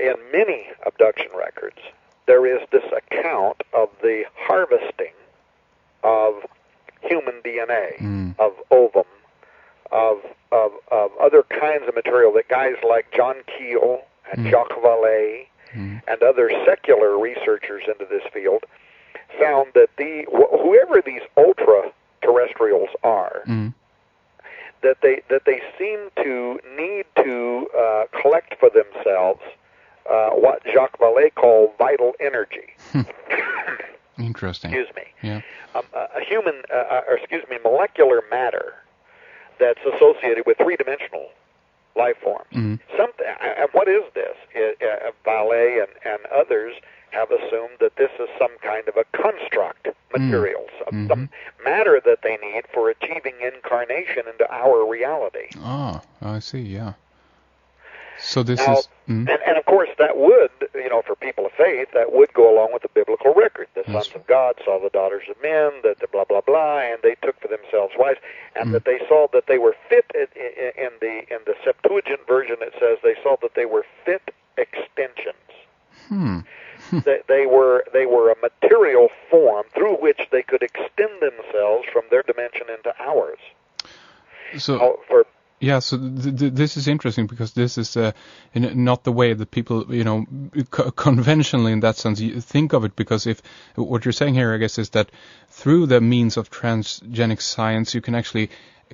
in many abduction records, there is this account of the harvesting of human DNA, of ovum, of other kinds of material that guys like John Keel and Jacques Vallée and other secular researchers into this field found that whoever these ultra-terrestrials are, that they seem to need to collect for themselves what Jacques Vallée called vital energy. Interesting. Excuse me. Yeah. Molecular matter that's associated with three-dimensional life forms. And what is this? Vallée and others have assumed that this is some kind of a construct material, some matter that they need for achieving incarnation into our reality. Ah, I see, yeah. So this now, is... and of course that would, for people of faith, that would go along with the biblical record. The sons of God saw the daughters of men, that the blah, blah, blah, and they took for themselves wives, and that they saw that they were fit, in the Septuagint version it says they saw that they were fit extensions. They were a material form through which they could extend themselves from their dimension into ours. So... So this is interesting because this is not the way that people, conventionally in that sense you think of it. Because if what you're saying here, I guess, is that through the means of transgenic science, you can actually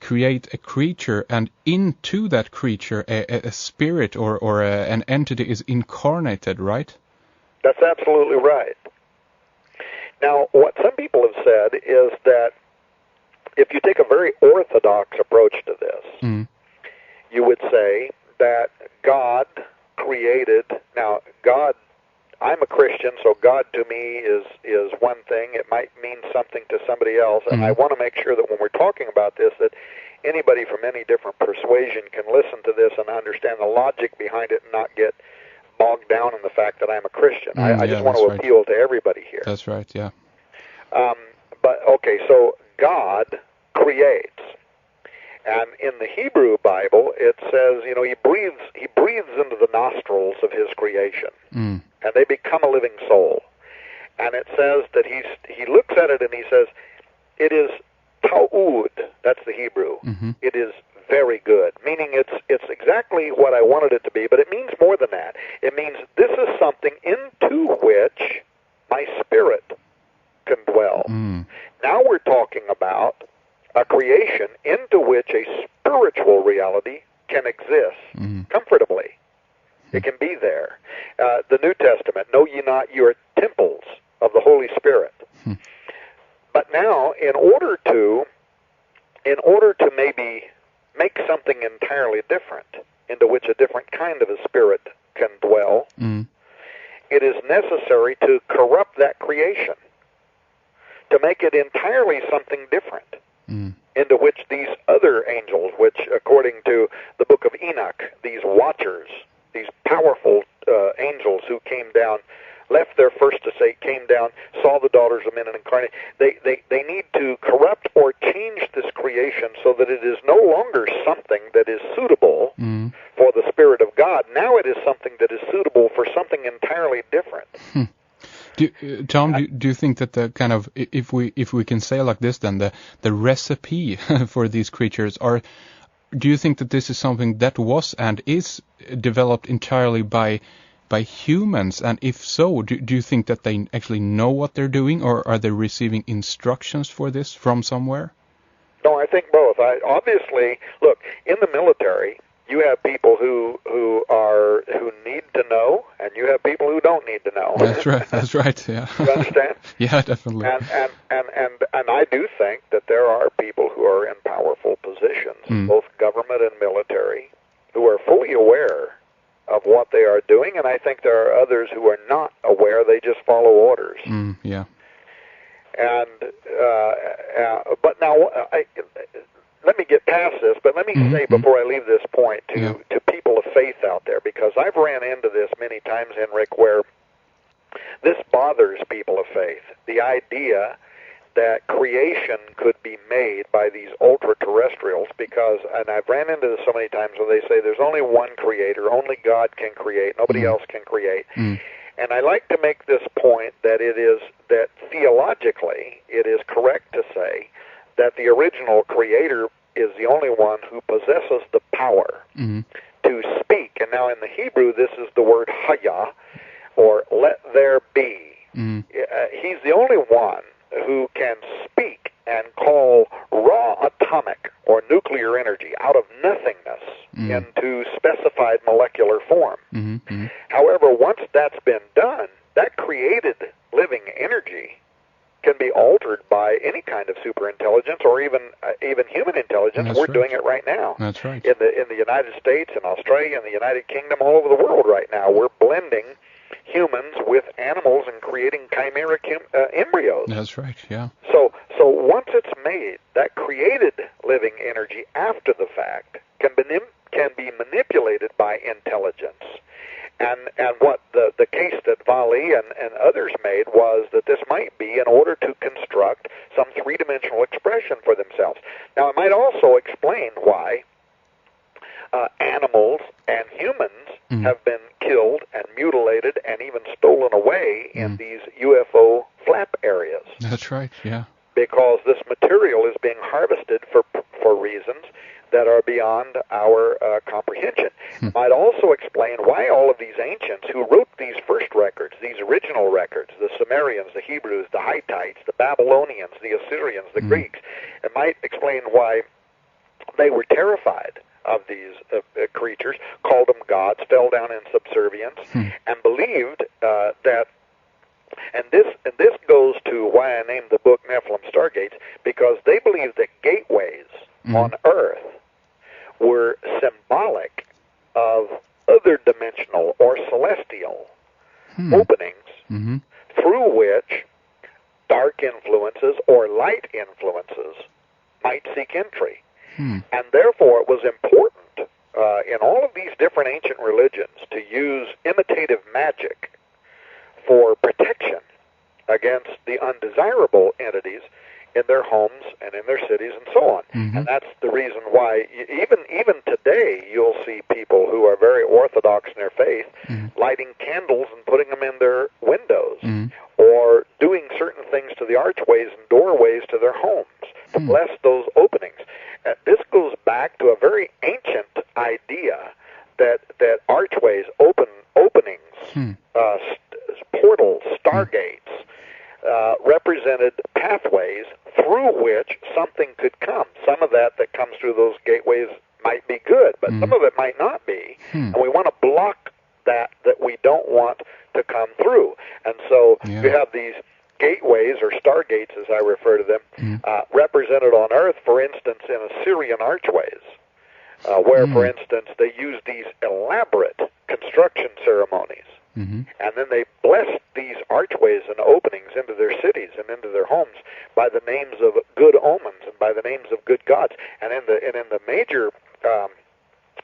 create a creature, and into that creature, a spirit or an entity is incarnated, right? That's absolutely right. Now, what some people have said is that if you take a very orthodox approach to this, you would say that God created... Now, God, I'm a Christian, so God to me is one thing. It might mean something to somebody else, and I want to make sure that when we're talking about this, that anybody from any different persuasion can listen to this and understand the logic behind it and not get bogged down in the fact that I'm a Christian. I just want to appeal to everybody here. That's right, yeah. So God creates. And in the Hebrew Bible, it says, he breathes into the nostrils of his creation, and they become a living soul. And it says that he looks at it and he says, it is ta'ud, that's the Hebrew. It is very good, meaning it's exactly what I wanted it to be, but it means more than that. It means this is something into which my spirit can dwell. Now we're talking about a creation into which a spiritual reality can exist comfortably. It can be there. The New Testament, know ye not you are temples of the Holy Spirit. But now, in order to maybe make something entirely different, into which a different kind of a spirit can dwell, it is necessary to corrupt that creation, to make it entirely something different. Into which these other angels, which according to the book of Enoch, these watchers, these powerful angels who came down, left their first estate, came down, saw the daughters of men and incarnate, they need to corrupt or change this creation so that it is no longer something that is suitable for the Spirit of God. Now it is something that is suitable for something entirely different. Tom, do you think that the kind of, if we can say like this, then the recipe for these creatures do you think that this is something that was and is developed entirely by humans? And if so, do you think that they actually know what they're doing, or are they receiving instructions for this from somewhere? No, I think both. Obviously, look, in the military, you have people who need to know, and you have people who don't need to know. That's right. That's right. Yeah. You understand? Yeah, definitely. And I do think that there are people who are in powerful positions, both government and military, who are fully aware of what they are doing, and I think there are others who are not aware. They just follow orders. Yeah. And but now, let me get past this, but let me say before I leave this point to people of faith out there, because I've ran into this many times, Henrik, where this bothers people of faith. The idea that creation could be made by these ultra-terrestrials because, and I've ran into this so many times where they say there's only one creator, only God can create, nobody else can create. And I like to make this point that that theologically it is correct to say that the original creator is the only one who possesses the power to speak. And now in the Hebrew, this is the word haya, or let there be. He's the only one who can speak and call raw atomic or nuclear energy out of nothingness into specified molecular form. However, once that's been done, that created living energy can be altered by any kind of superintelligence or even human intelligence. That's We're right. doing it right now. That's right. In the United States, in Australia, in the United Kingdom, all over the world right now, we're blending humans with animals and creating chimeric embryos. That's right, yeah. So once it's made, that created living energy after the fact can be manipulated by intelligence. And what the case that Vali and others made was that this might be in order to construct some three-dimensional expression for themselves. Now, it might also explain why animals and humans have been killed and mutilated and even stolen away in these UFO flap areas. That's right, yeah. Because this material is being harvested for reasons that are beyond our comprehension. It might also explain why all of these ancients who wrote these first records, these original records, the Sumerians, the Hebrews, the Hittites, the Babylonians, the Assyrians, the Greeks, it might explain why they were terrified of these creatures, called them gods, fell down in subservience, and believed that. And this goes to why I named the book Nephilim Stargates, because they believed that gateways on Earth were symbolic of other dimensional or celestial openings through which dark influences or light influences might seek entry. And therefore it was important in all of these different ancient religions to use imitative magic for protection against the undesirable entities in their homes and in their cities and so on. And that's the reason why even today you'll see people who are very orthodox in their faith lighting candles and putting them in their windows or doing certain things to the archways and doorways to their homes to bless those openings. This goes back to a very ancient idea that archways, openings, portals, stargates, represented pathways through which something could come. Some of that comes through those gateways might be good, but some of it might not be. And we want to block that we don't want to come through. And so you have these gateways, or stargates as I refer to them, represented on Earth, for instance, in Assyrian archways, where, for instance, they use these elaborate construction ceremonies. And then they blessed these archways and openings into their cities and into their homes by the names of good omens and by the names of good gods. And in the major,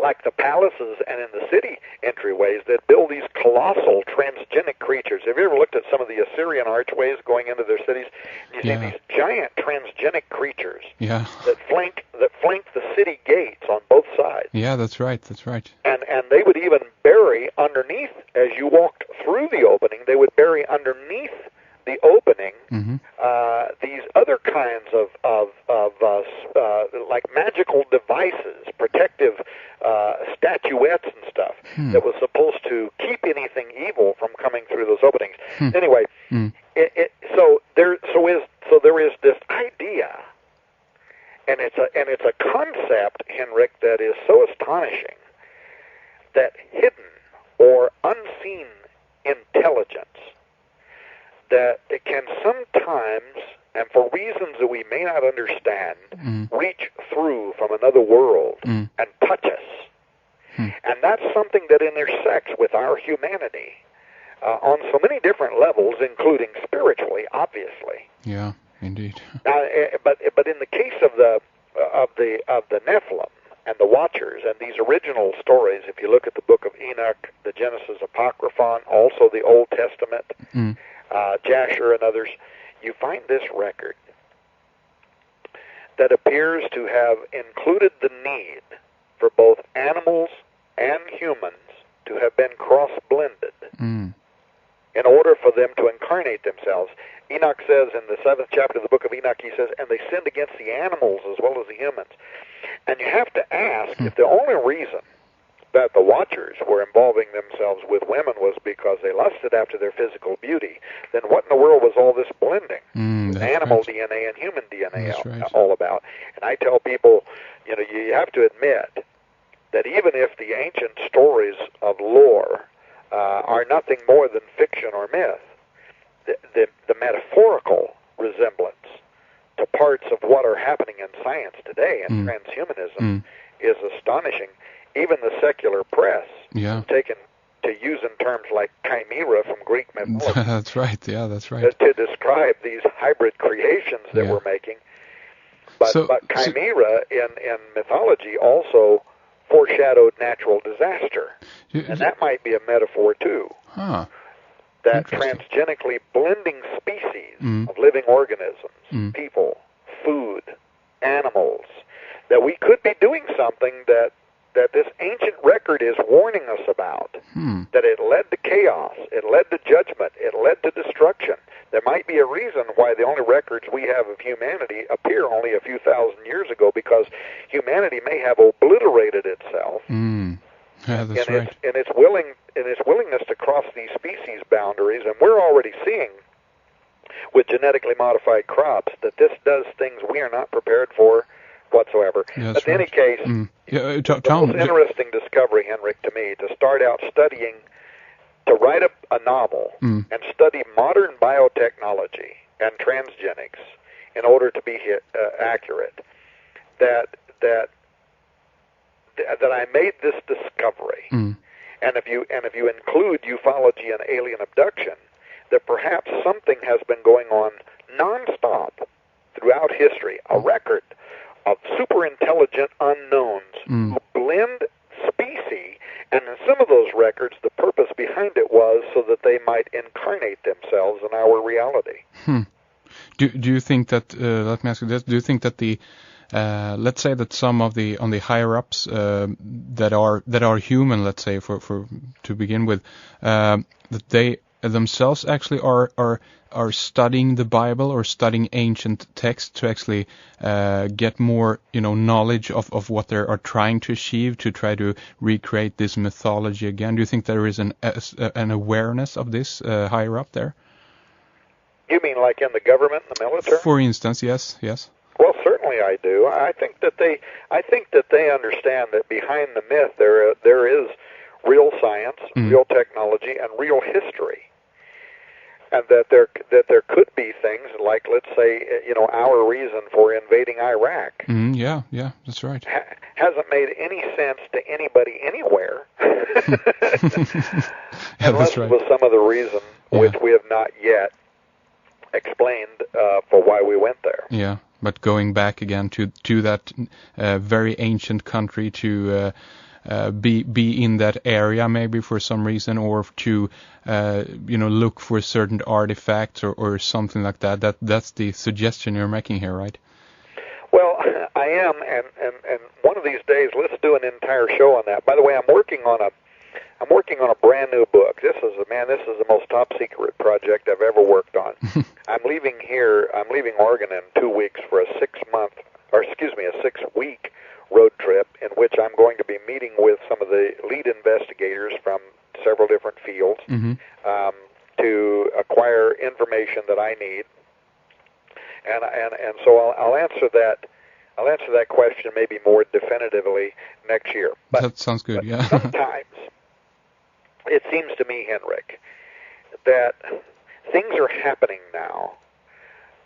like the palaces and in the city entryways, they'd build these colossal transgenic creatures. Have you ever looked at some of the Assyrian archways going into their cities? You see these giant transgenic creatures that flank the city gates on both sides. Yeah, that's right. That's right. And they would even bury underneath, as you walked through the opening, they would bury underneath the opening these other kinds of like magical devices, protective statuettes and stuff that was supposed to keep anything evil from coming through those openings. Anyway, so there is this idea, and it's a concept, Henrik, that is so astonishing that hidden or unseen intelligence that it can sometimes, and for reasons that we may not understand, reach through from another world and touch us. And that's something that intersects with our humanity on so many different levels, including spiritually, obviously. Yeah, indeed. Now, but in the case of the Nephilim and the Watchers and these original stories, if you look at the book of Enoch, the Genesis Apocryphon, also the Old Testament, Jasher and others, you find this record that appears to have included the need for both animals and humans to have been cross-blended in order for them to incarnate themselves. Enoch says in the 7th chapter of the book of Enoch, he says, and they sinned against the animals as well as the humans. And you have to ask if the only reason that the Watchers were involving themselves with women was because they lusted after their physical beauty, then what in the world was all this blending? Animal right. DNA and human DNA all about. And I tell people, you have to admit that even if the ancient stories of lore are nothing more than fiction or myth, the metaphorical resemblance to parts of what are happening in science today and transhumanism is astonishing. Even the secular press taken to use in terms like chimera from Greek mythology. That's right. Yeah, that's right. To describe these hybrid creations that we're making. But chimera in mythology also foreshadowed natural disaster. And that might be a metaphor too. Huh. That transgenically blending species of living organisms, people, food, animals, that we could be doing something that this ancient record is warning us about, that it led to chaos, it led to judgment, it led to destruction. There might be a reason why the only records we have of humanity appear only a few thousand years ago, because humanity may have obliterated itself Yeah, that's right. in its willingness to cross these species boundaries, and we're already seeing with genetically modified crops that this does things we are not prepared for whatsoever. Yeah, but in any case, the most interesting discovery, Henrik, to me, to start out studying, to write a novel and study modern biotechnology and transgenics in order to be accurate, that I made this discovery, and if you include ufology and alien abduction, that perhaps something has been going on nonstop throughout history, a record of super intelligent unknowns who blend species, and in some of those records, the purpose behind it was so that they might incarnate themselves in our reality. Do you think that? Let me ask you this: do you think that the let's say that some of the higher ups that are human, let's say for to begin with, that they themselves actually are studying the Bible or studying ancient texts to actually get more knowledge of what they are trying to achieve, to try to recreate this mythology again? Do you think there is an awareness of this higher up there? You mean like in the government and the military? For instance, yes. Well, certainly I do. I think that they understand that behind the myth there is real science, real technology, and real history, and that there could be things like, let's say, our reason for invading Iraq. Yeah, that's right. Hasn't made any sense to anybody anywhere, unless it was some of the reason which we have not yet explained for why we went there. Yeah, but going back again to that very ancient country to be in that area maybe for some reason, or to look for certain artifacts or something like that. That's the suggestion you're making here, right? Well, I am, and one of these days let's do an entire show on that. By the way, I'm working on a brand new book. This is the most top secret project I've ever worked on. I'm leaving Oregon in 2 weeks for a 6-week road trip in which I'm going to be meeting with some of the lead investigators from several different fields to acquire information that I need. And so I'll answer that question maybe more definitively next year. But, that sounds good. Yeah. Sometimes it seems to me, Henrik, that things are happening now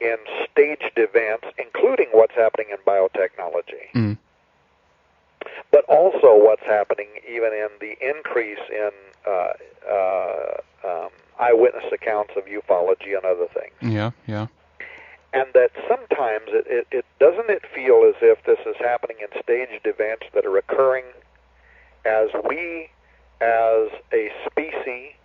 in staged events, including what's happening in biotechnology, but also what's happening even in the increase in eyewitness accounts of ufology and other things. Yeah. And that sometimes it doesn't it feel as if this is happening in staged events that are occurring as we, as a species,